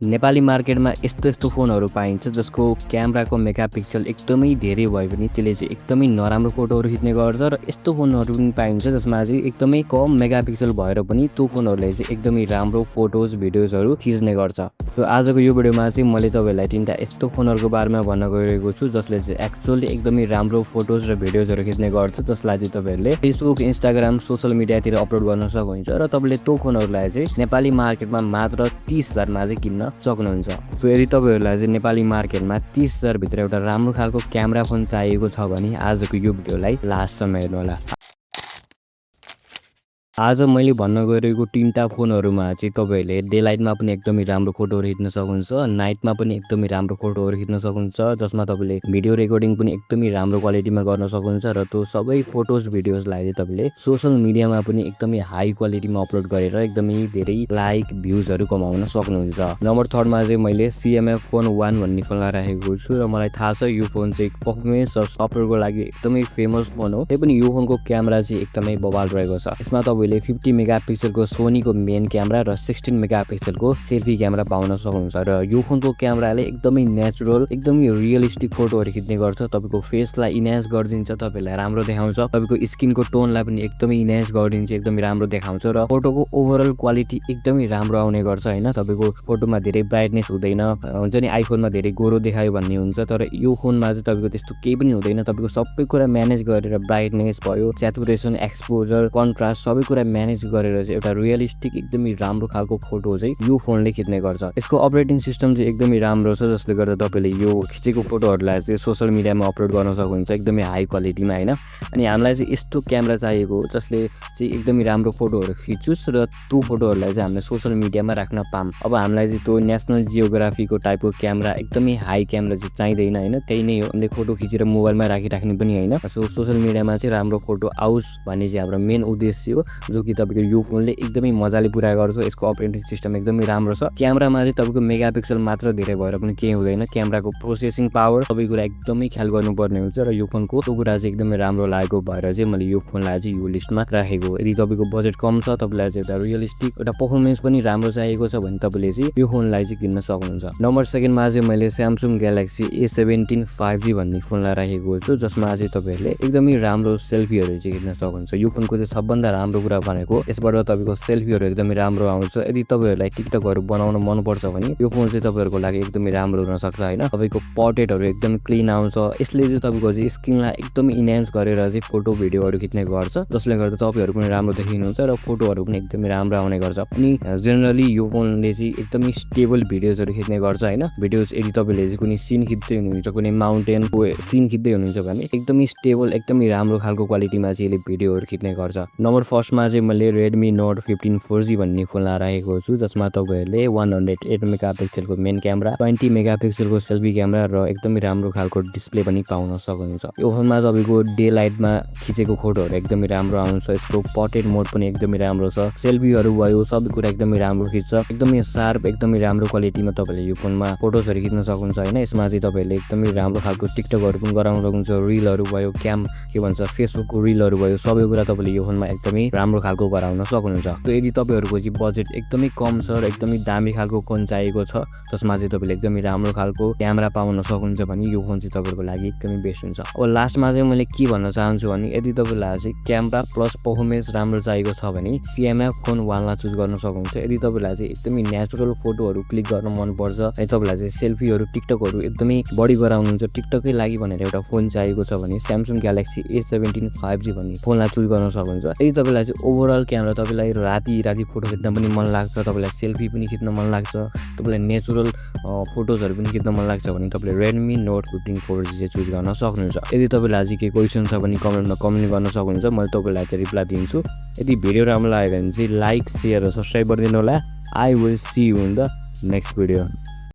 नेपाली मार्केटमा यस्तो फोनहरु पाइन्छ जसको क्यामेराको मेगापिक्सल एकदमै धेरै भए पनि त्यसले चाहिँ एकदमै नराम्रो फोटोहरु खिच्ने गर्छ र यस्तो फोनहरु पनि पाइन्छ जसमा चाहिँ एकदमै कम मेगापिक्सल भएर पनि त्यो फोनहरुले चाहिँ एकदमै राम्रो फोटोज भिडियोजहरु खिच्ने गर्छ। सो आजको यो भिडियोमा चाहिँ मैले तपाईहरुलाई तीनटा यस्तो फोनहरुको बारेमा भन्न गइरहेको छु जसले चाहिँ एक्चुअली एकदमै राम्रो फोटोज र भिडियोजहरु खिच्ने गर्छ, जसलाई चाहिँ तपाईहरुले फेसबुक, इन्स्टाग्राम, सोशल मिडियातिर अपलोड गर्न सक्नुहुन्छ र तपाईले त्यो फोनहरुलाई चाहिँ नेपाली मार्केटमा मात्र 30,000 मा चाहिँ किन्न सक्नुहुन्छ। सो यदि तपाईहरुलाई चाहिँ नेपाली मार्केटमा 30,000 भित्र एउटा राम्रो खालको क्यामेरा फोन चाहिएको छ भने आजको यो भिडियोलाई लास्टसम्म हेर्नु होला। आज मैले भन्न गइरहेको तीनटा फोनहरुमा चाहिँ तपाईले डे लाइटमा पनि एकदमै राम्रो फोटोहरु खिच्न सक्नुहुन्छ, नाइटमा पनि एकदमै राम्रो फोटोहरु खिच्न सक्नुहुन्छ, जसमा तपाईले भिडियो रेकर्डिङ पनि एकदमै राम्रो क्वालिटीमा गर्न सक्नुहुन्छ र त्यो सबै फोटोज भिडियोजलाई चाहिँ तपाईले सोशल मिडियामा पनि एकदमै हाई क्वालिटीमा अपलोड गरेर एकदमै धेरै लाइक भ्युजहरु कमाउन सक्नुहुन्छ। नम्बर 3 मा चाहिँ मैले CMF फोन 1 भन्ने फोन राखेको छु र मलाई थाहा छ यो फोन चाहिँ परफर्मेन्स र सफ्टवेयरको लागि एकदमै फेमस फोन हो। त्यही पनि यो फोनको क्यामेरा चाहिँ एकदमै बवाल रहेको छ। यसमा तपाईले 50 मेगापिक्सलको सोनीको मेन क्यामेरा र 16 मेगापिक्सलको सेल्फी क्यामेरा पाउन सक्नुहुन्छ र यो फोनको क्यामेराले एकदमै नेचुरल, एकदमै रियलिस्टिक फोटोहरु खिच्ने गर्छ। तपाईको फेसलाई इन्हान्स गरिदिन्छ, तपाईलाई राम्रो देखाउँछ, तपाईको स्किनको टोनलाई पनि एकदमै इन्हान्स गरिदिन्छ, एकदमै राम्रो देखाउँछ र फोटोको ओभरअल क्वालिटी एकदमै राम्रो आउने गर्छ हैन। तपाईको फोटोमा धेरै ब्राइटनेस हुँदैन, हुन्छ नि आइफोनमा धेरै गोरो देखायो भन्ने हुन्छ, तर यो फोनमा चाहिँ तपाईको त्यस्तो केही पनि हुँदैन। तपाईको सबै कुरा म्यानेज गरेर ब्राइटनेस भयो, स्याचुरेसन, एक्सपोजर, कन्ट्रास्ट सबै कुरा म्यानेज गरेर चाहिँ एउटा रियलिस्टिक एकदमै राम्रो खालको फोटो चाहिँ यो फोनले खिच्ने गर्छ। यसको अपरेटिङ सिस्टम चाहिँ एकदमै राम्रो छ, जसले गर्दा तपाईले यो खिचेको फोटोहरुलाई चाहिँ सोशल मिडियामा अपलोड गर्न सक्नुहुन्छ एकदमै हाई क्वालिटीमा हैन। अनि हामीलाई चाहिँ यस्तो क्यामेरा चाहिएको जसले चाहिँ एकदमै राम्रो फोटोहरु खिचोस् र त्यो फोटोहरुलाई चाहिँ हामीले सोशल मिडियामा राख्न पाऊँ। अब हामीलाई चाहिँ त्यो नेशनल जियोग्राफीको टाइपको क्यामेरा, एकदमै हाई क्यामेरा चाहिँ चाहिदैन हैन। त्यही नै हो, हामीले फोटो खिचेर मोबाइलमा राखिराख्ने पनि हैन। सो सोशल मिडियामा चाहिँ राम्रो फोटो आओस् भन्ने चाहिँ हाम्रो मेन उद्देश्य हो, जो कि तपाईको यो फोनले एकदमै मजाले पुरा गर्छ। यसको अपरेटिङ सिस्टम एकदमै राम्रो छ। क्यामेरामा चाहिँ तपाईको मेगापिक्सल मात्र धेरै भएर पनि केही हुँदैन, क्यामेराको प्रोसेसिङ पावर सबै कुरा एकदमै ख्याल गर्नुपर्ने हुन्छ र यो फोनको त्यो कुरा चाहिँ एकदमै राम्रो लागेको भएर चाहिँ मैले यो फोनलाई चाहिँ यो लिस्टमा राखेको। यदि तपाईको बजेट कम छ, तपाईलाई चाहिँ एउटा रियलिस्टिक एउटा परफर्मेन्स पनि राम्रो चाहिएको छ भने तपाईले चाहिँ यो फोनलाई चाहिँ किन्न सक्नुहुन्छ। नम्बर 2 मा चाहिँ मैले Samsung Galaxy A17 5G भन्ने फोनलाई राखेको छु, जसमा चाहिँ तपाईहरुले एकदमै राम्रो सेल्फीहरु चाहिँ खिच्न सक्नुहुन्छ। यो फोनको चाहिँ सबभन्दा राम्रो कुरा भनेको यसबाट तपाईको सेल्फीहरु एकदमै राम्रो आउँछ। यदि तपाईहरुलाई टिकटकहरु बनाउन मन पर्छ भने यो फोन चाहिँ तपाईहरुको लागि एकदमै राम्रो हुन सक्छ हैन। तपाईको पोर्ट्रेटहरु एकदमै क्लीन आउँछ। यसले चाहिँ तपाईको चाहिँ स्किनलाई एकदमै इन्हान्स गरेर चाहिँ फोटो भिडियोहरु खिच्ने गर्छ, जसले गर्दा तपाईहरु पनि राम्रो देखिनुहुन्छ र फोटोहरु पनि एकदमै राम्रो आउने गर्छ। अनि जनरली यो फोनले चाहिँ एकदमै स्टेबल भिडियोजहरु खिच्ने गर्छ हैन। भिडियोज यदि तपाईले चाहिँ कुनै सीन खिच्दै हुनुहुन्छ, कुनै माउन्टेनको सीन खिच्दै हुनुहुन्छ भने एकदमै स्टेबल, एकदमै राम्रो खालको क्वालिटीमा चाहिँ यसले भिडियोहरु खिच्ने गर्छ। नम्बर 1 मा चाहिँ मैले Redmi Note 15 4G भन्ने फोन राखेको छु, जसमा तपाईहरुले 108 मेगापिक्सलको मेन क्यामेरा, 20 मेगापिक्सलको सेल्फी क्यामेरा र एकदमै राम्रो खालको डिस्प्ले पनि पाउन सक्नुहुन्छ। यो फोनमा तपाईको डे लाइटमा खिचेको फोटोहरु एकदमै राम्रो आउँछ। यसको पोर्ट्रेट मोड पनि एकदमै राम्रो छ। सेल्फीहरु भयो, सबै कुरा एकदमै राम्रो खिच्छ। एकदमै शार्प, एकदमै राम्रो क्वालिटीमा तपाईले यो फोनमा फोटोजहरु खिच्न सक्नुहुन्छ हैन। यसमा चाहिँ तपाईले एकदमै राम्रो खालको टिकटकहरु पनि गराउन सक्नुहुन्छ। रिलहरु भयो, के भन्छ फेसबुकको रिलहरु भयो, सबै कुरा तपाईले यो फोनमा एकदमै राम्रो खालको गराउन सक्नुहुन्छ। त यदि तपाईहरुको चाहिँ बजेट एकदमै कम छ र एकदमै दामी खालको फोन चाहिएको छ, जसमा चाहिँ तपाईले एकदमै राम्रो खालको क्यामेरा पाउन सक्नुहुन्छ भने यो फोन चाहिँ तपाईहरुको लागि एकदमै बेस्ट हुन्छ। अब लास्टमा चाहिँ मैले के भन्न चाहन्छु भने यदि तपाईलाई चाहिँ क्यामेरा प्लस परफर्मेन्स राम्रो चाहिएको छ भने CMF फोन 1 ला चुज गर्न सक्नुहुन्छ। यदि तपाईलाई चाहिँ एकदमै नेचुरल फोटोहरु क्लिक गर्न मन पर्छ, अनि तपाईलाई चाहिँ सेल्फीहरु, टिकटकहरु एकदमै बढी गराउनुहुन्छ, टिकटकै लागि भनेर एउटा फोन चाहिएको छ भने Samsung Galaxy A17 5G भन्ने फोनलाई चुज गर्न सक्नुहुन्छ। यदि तपाईलाई चाहिँ ओभरअल क्यामेरा, तपाईलाई राति फोटो खिच्न पनि मन लाग्छ, तपाईलाई सेल्फी पनि खिच्न मन लाग्छ, तपाईलाई नेचुरल फोटोजहरु पनि खिच्न मन लाग्छ भने तपाईले Redmi Note 15 4G चाहिँ चुज गर्न सक्नुहुन्छ। यदि तपाईलाई चाहिँ के क्वेशन छ भने कमेन्टमा कमेन्ट गर्न सक्नुहुन्छ, मैले तपाईलाई चाहिँ रिप्लाई दिन्छु। यदि भिडियो राम्रो लाग्यो भने चाहिँ लाइक, शेयर र सब्स्क्राइब गरिदिनु होला। I will see you in the next video.